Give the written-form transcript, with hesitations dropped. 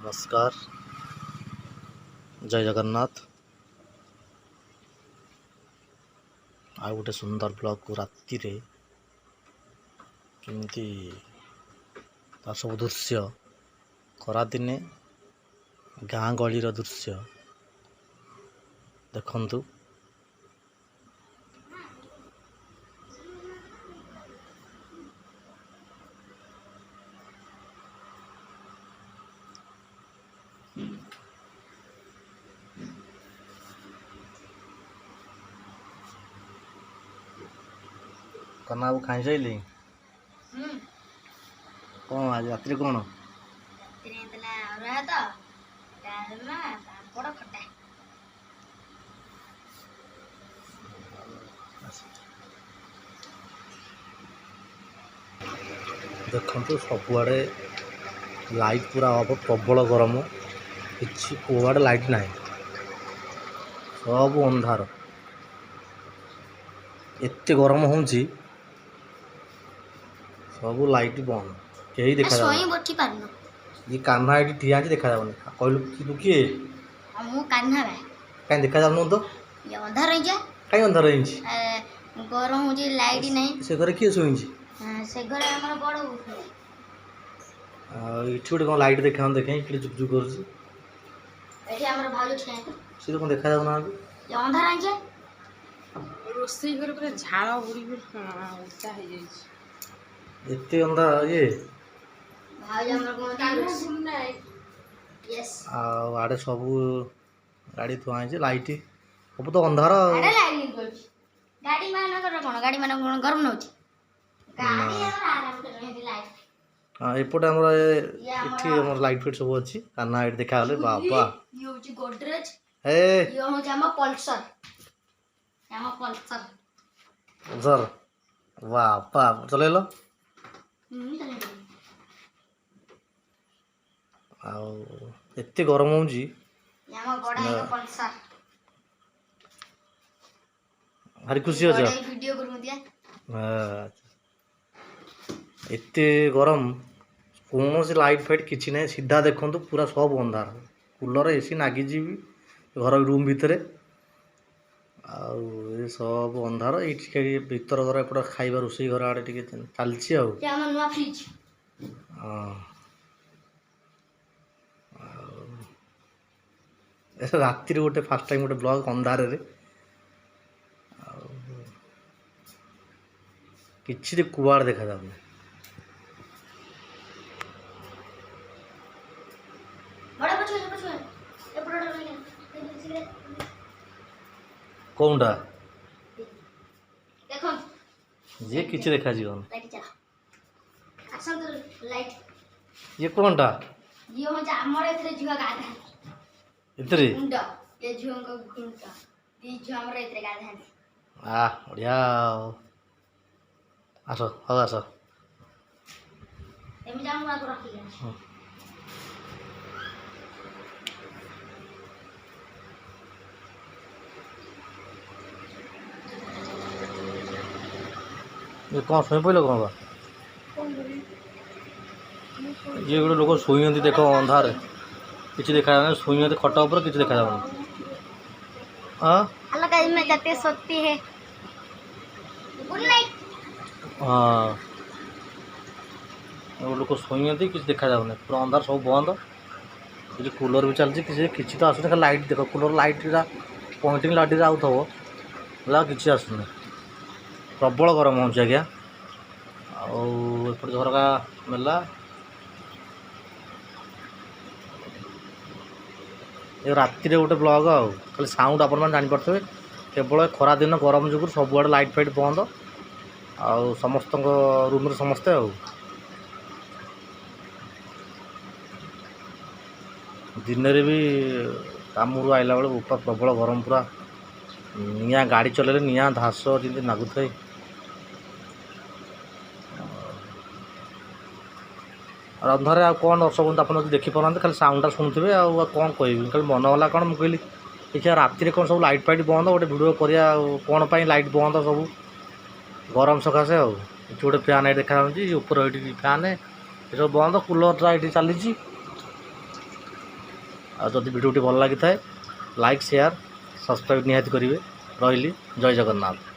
नमस्कार जय जगन्नाथ आ गोटे सुंदर ब्लॉग को राति रे केमती तार सब दृश्य खरा दिने गाँ गलीर दृश्य देखंतु। कना बाबू खाई सारे कौन आज रात कौन देखु सबुआड़े लाइट पूरा अब प्रबल गरम कि कौआड़े लाइट ना सब अंधार एत गरम हो सब लाइट बंद कहीं देखा ये कान्हा ये ठिया देखा कहलु तू किए कहीं देखा जाऊन तो कहीं अंधार गरम हो लाइट नहीं से घर किए शोई से घर हमर बड़ ये गोटे कौन लाइट देखा देखे कि चुक कर कौन देखा जाऊना अंधार रोसई घर पूरा झाड़ बुड़ी उच्चा हो जाए एते अंधार ये आड़े सब गाड़ी थुआ लाइट सब तो अंधार गाड़ी मान गरम नौ एपटे आम लाइट फाइट सब अच्छी कान्हा लाइट देखा गले बाबा गोदरेज हे पल्सर सर बापा चल एत गरम हो भारी खुशी अच्छा एत गरम कौन से लाइट फाइट किसी ना सीधा देखु पूरा सब अंधार कूलर एसी नागिजी घर रूम भितर ये सब अंधार ये भीतर घर एपट खाइबा रोसई घर आड़े टे चलती राति गोटे फास्ट टाइम गोटे ब्लॉग अंधार कि कुआड़ देखा जाऊनी कौनटा ये किसी देखा जीवन ये कौनटा इतरे बढ़िया आस हाँ आस ये कौन शुई पड़े कौन बा ये गोटे लोक शुई देख अंधार किसी देखा शुई खट उपर किसी देखा हाँ हाँ लोक शुई किसी देखा पूरा अंधार सब बंद ये कूलर भी चलती किसी तो आसुनी लाइट देख cooler light pointing light out कि आसुनी प्रबल गरम हो आज्ञा आउट झरका मेला ये राति गोटे ब्लॉग आउ खाली साउंड आपण जानीपे केवल खरा दिन गरम जुगुर सबुआड़े लाइट फाइट बंद आउ समस्त रूम समस्ते दिन भी काम आइला बेले ऊपर प्रबल गरम पूरा निया गाड़ी चलैले निया धास जमी नागुए अंधारे आ कौन दर्शक बंधु आप देखिपार खाली साउंडा शुणुवे आ कौन कह खाली मन गला कौन मुझे कहली देखिए राति कौन सब लाइट फाइट बंद गोटे भिडियो करा कौन पर लाइट बंद सब गरम सकाशे गोटे फैन देखा ऊपर ये फैन ये सब बंद कूलर ये चली ଆଉ ଯଦି ଭିଡ଼ିଓଟି ଭଲ ଲାଗିଥାଏ ଲାଇକ୍ ସେୟାର ସବସ୍କ୍ରାଇବ୍ ନିହାତି କରିବେ। ରହିଲି, ଜୟ ଜଗନ୍ନାଥ।